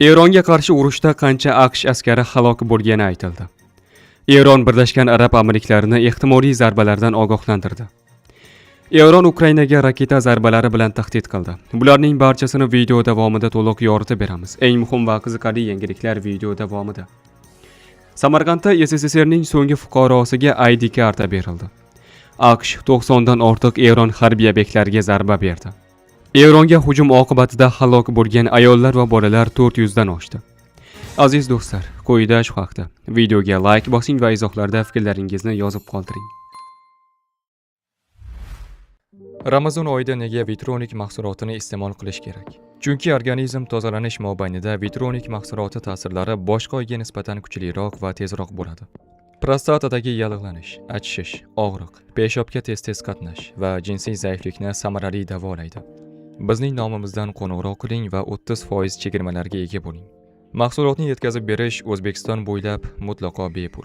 Eronga qarshi urushda qancha AQSh askari halok bo'lgani aytildi. Eron Birlashgan Arab Amirliklarini ehtimoliy zarbalardan ogohlantirdi. Eron Ukrainaga raketa zarbalari bilan tahdid qildi. Bularning barchasini video davomida to'liq yoritib beramiz. Eng muhim va qiziqarli yangiliklar video davomida. Samarqandda SSSRning so'nggi fuqarosiga ID karta berildi. AQSh 90 dan ortiq Eron harbiy obyektlariga zarba berdi. Eronga hujum oqibatida halok bo'lgan ayollar va bolalar 400 dan oshdi. Aziz do'stlar, quyida shu haqda videoga like bosing va izohlarda fikrlaringizni yozib qoldiring. Ramazon oyida nega vitronik mahsulotini iste'mol qilish kerak? Chunki organizm tozalanish mobaynida vitronik mahsuloti ta'sirlari boshqa oyga nisbatan kuchliroq va tezroq bo'ladi. Prostatadagi yallig'lanish, achishish, og'riq, peshobga tez-tez qatnash va jinsiy zaiflikni samarali davolaydi. Bizning nomimizdan qo'ng'iroq qiling va 30% chegirmalarga ega bo'ling. Mahsulotni yetkazib berish O'zbekiston bo'ylab mutlaqo bepul.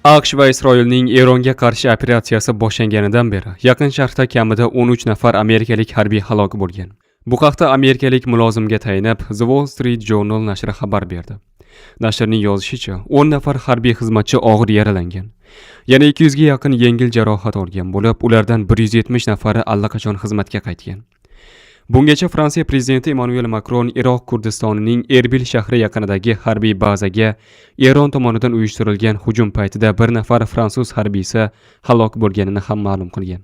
AQSh va Isroilning Eronga qarshi operatsiyasi boshlanganidan beri Yaqin Sharqda kamida 13 nafar amerikalik harbiy halok bo'lgan. Bu haqda amerikalik mulozimga tayinib The Wall Street Journal nashri xabar berdi. Nashrning yozishicha, 10 nafar harbiy xizmatchi og'ir yaralangan. Yana 200 ga yaqin yengil jarohat olgan bo'lib, ulardan 170 nafari allaqachon xizmatga qaytgan. Bungacha Fransiya prezidenti Emmanuel Macron Iroq Kurdistonining Erbil shahri yaqinidagi harbiy bazaga Eron tomonidan uyushtirilgan hujum paytida bir nafar fransuz harbiysi halok bo'lganini ham ma'lum qilgan.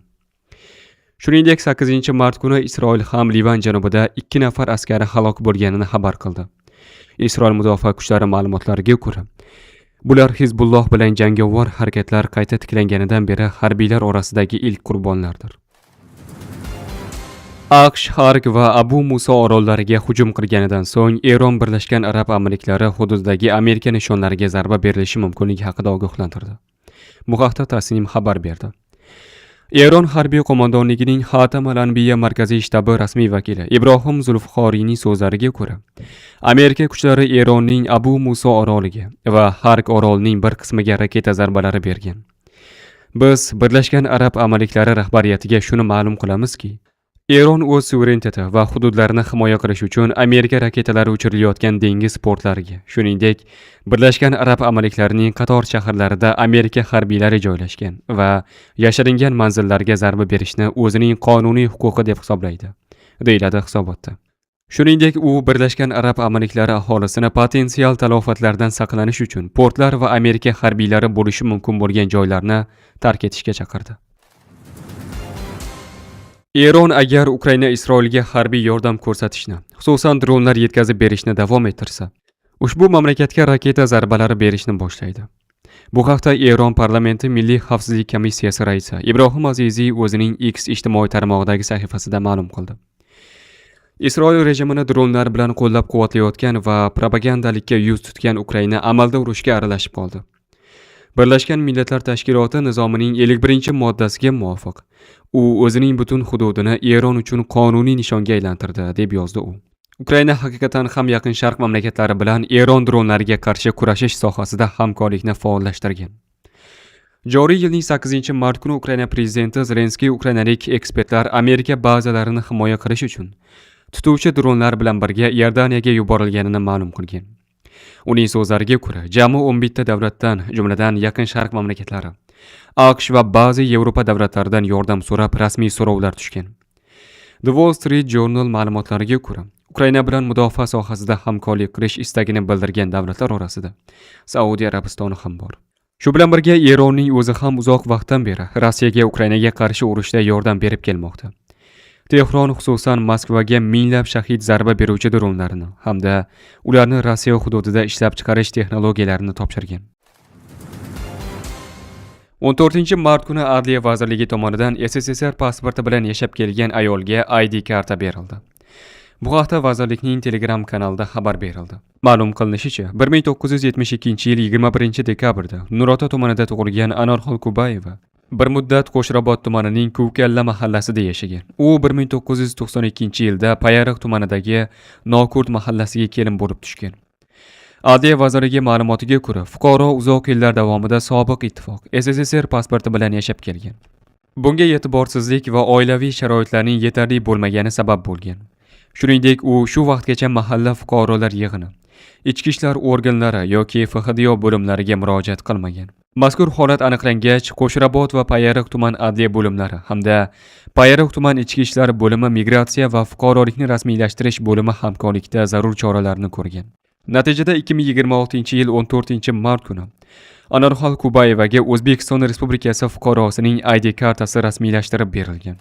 Shuningdek, 8-mart kuni Isroil ham Livan janubida 2 nafar askari halok bo'lganini xabar qildi. Isroil mudofaa kuchlari ma'lumotlariga ko'ra, bular Hizbulloh bilan jangovar harakatlar qayta tiklanganidan beri harbiylar orasidagi ilk qurbonlardir. AQSh Harg va Abu Muso orollariga hujum qilganidan so'ng Eron Birlashgan Arab Amirliklari hududidagi Amerika nishonlariga zarba berilishi mumkinligi haqida ogohlantirdi. Bu haqda Tasnim xabar berdi. Eron harbiy qo'mondonligining Xatam al-Anbiya markaziy shtabi rasmiy vakili Ibrohim Zulfxoriyning so'zlariga ko'ra, Amerika kuchlari Eronning Abu Muso oroliga va Harg orolining bir qismiga raketa zarbalari bergan. Biz Birlashgan Arab Amirliklari rahbariyatiga shuni ma'lum qilamizki, Eron o'z suvereniteti va hududlarini himoya qilish uchun Amerika raketalari uchirilayotgan dengiz portlariga, shuningdek, Birlashgan Arab Amirliklarining qator shaharlarida Amerika harbiylari joylashgan va yashiringan manzillarga zarba berishni o'zining qonuniy huquqi deb hisoblaydi, deyiladi hisobotda. Shuningdek, u Birlashgan Arab Amirliklari aholisini potensial talofatlardan saqlanish uchun portlar va Amerika harbiylari bo'lishi mumkin bo'lgan joylarni tark etishga chaqirdi. Eron agar Ukraina Isroilga harbiy yordam ko'rsatishni, xususan dronlar yetkazib berishni davom ettirsa, ushbu mamlakatga raketa zarbalari berishni boshlaydi. Bu haqda Eron parlamenti Milliy xavfsizlik komissiyasi raisi Ibrohim Aziziy o'zining X ijtimoiy tarmog'idagi sahifasida ma'lum qildi. Isroil rejimini dronlar bilan qo'llab-quvvatlayotgan va propagandalikka yuz tutgan Ukraina amalda urushga aralashib qoldi. Birlashgan Millatlar Tashkiloti nizomining 51-moddasiga muvofiq, u o'zining butun hududini Eron uchun qonuniy nishonga aylantirdi, deb yozdi u. Ukraina haqiqatan ham Yaqin Sharq mamlakatlari bilan Eron dronlariga qarshi kurashish sohasida hamkorlikni faollashtirgan. Joriy yilning 8-mart kuni Ukraina prezidenti Zelenskiy ukrainalik ekspertlar Amerika bazalarini himoya qilish uchun tutuvchi dronlar bilan birga Iordaniyaga yuborilganini ma'lum qilgan. Uning so'zlariga ko'ra, jami 11 ta davlatdan, jumladan Yaqin Sharq mamlakatlari, AQSh va ba'zi Yevropa davlatlaridan yordam so'rab rasmiy so'rovlar tushgan. The Wall Street Journal ma'lumotlariga ko'ra, Ukraina bilan mudofaa sohasida hamkorlik qilish istagini bildirgan davlatlar orasida Saudiya Arabistoni ham bor. Shu bilan birga Eronning o'zi ham uzoq vaqtdan beri Rossiyaga Ukrainaga qarshi urushda yordam berib kelmoqda. Tehron xususan Moskvaga minglab shahid zarba beruvchi dronlarini hamda ularni Rossiya hududida ishlab chiqarish texnologiyalarini topshirgan. 14-mart kuni Adliya vazirligi tomonidan SSSR pasporti bilan yashab kelgan ayolga ID karta berildi. Bu haqda vazirlikning Telegram kanalida xabar berildi. Ma'lum qilinishicha, 1972-yil 21-dekabrda Nurota tumanida tug'ilgan Anorxon Kubayeva bir muddat Qo'shrabot tumanining Kuvkalla mahallasida yashagan. U 1992-yilda Payariq tumanidagi Nokurd mahallasiga kelin bo'lib tushgan. Adliya vazirligi ma'lumotiga ko'ra, fuqaro uzoq yillar davomida sobiq ittifoq SSSR pasporti bilan yashab kelgan. Bunga e'tiborsizlik va oilaviy sharoitlarning yetarli bo'lmagani sabab bo'lgan. Shuningdek, u shu vaqtgacha mahalla fuqarolar yig'ini, ichki ishlar organlari yoki FHDO bo'limlariga murojaat qilmagan. Mazkur holat aniqlangach, Qo'shrabot va Payariq tuman adliya bo'limlari hamda Payariq tuman ichki ishlar bo'limi migratsiya va fuqarolikni rasmiylashtirish bo'limi hamkorlikda zarur choralarni ko'rgan. Natijada 2026-yil 14-mart kuni Anorxol Kubayevaga O'zbekiston Respublikasi fuqarosining ID kartasi rasmiylashtirib berilgan.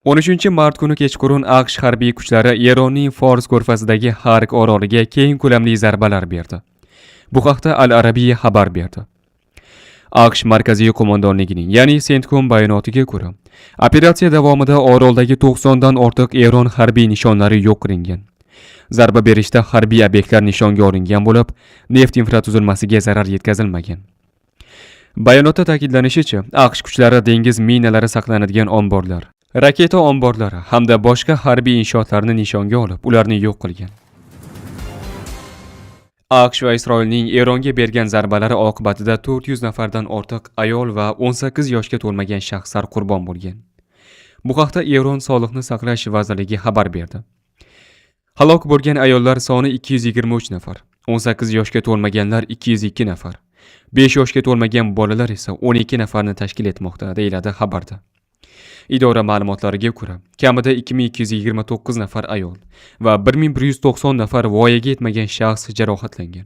13-mart kuni kechqurun AQSh harbiy kuchlari Eronning Fors ko'rfazidagi Hark oroliga keng ko'lamli zarbalar berdi. Bu haqda Al Arabiya xabar berdi. AQSh markaziy qo'mondonligining, ya'ni CENTCOM bayonotiga ko'ra, operatsiya davomida oroldagi 90 dan ortiq Eron harbiy nishonlari yo'q qilingan. Zarba berishda harbiy obyektlar nishonga olingan bo'lib, neft infratuzilmasiga zarar yetkazilmagan. Bayonotda ta'kidlanishicha, AQSh kuchlari dengiz minalari saqlanadigan omborlar, raketa omborlari hamda boshqa harbiy inshootlarni nishonga olib, ularni yo'q qilgan. AQSh va Isroilning Eronga bergan zarbalari oqibatida 400 nafardan ortiq ayol va 18 yoshga to'lmagan shaxslar qurbon bo'lgan. Bu haqda Eron Sog'liqni saqlash vazirligi xabar berdi. Halok bo'lgan ayollar soni 223 nafar, 18 yoshga to'lmaganlar 202 nafar, 5 yoshga to'lmagan bolalar esa 12 nafarni tashkil etmoqda, deyiladi xabarda. Idora ma'lumotlariga ko'ra, kamida 2229 nafar ayol va 1190 nafar voyaga yetmagan shaxs jarohatlangan.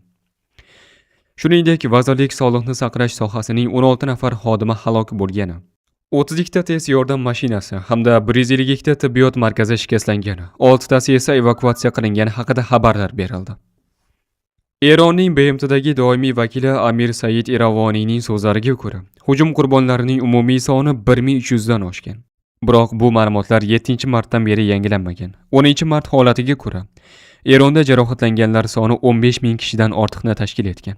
Shuningdek, vazirlik sog'liqni saqlash sohasining 16 nafar xodimi halok bo'lgani, 32 ta tez yordam mashinasi hamda 152 ta tibbiyot markazi shikastlangani, 6 tasi esa evakuatsiya qilingani haqida xabarlar berildi. Eronning BMTdagi doimiy vakili Amir Said Iravoniyning so'zlariga ko'ra, hujum qurbonlarining umumiy soni 1300 dan oshgan. Biroq bu ma'lumotlar 7-martdan beri yangilanmagan. 10-mart holatiga ko'ra, Eronda jarohatlanganlar soni 15 ming kishidan ortiqni tashkil etgan.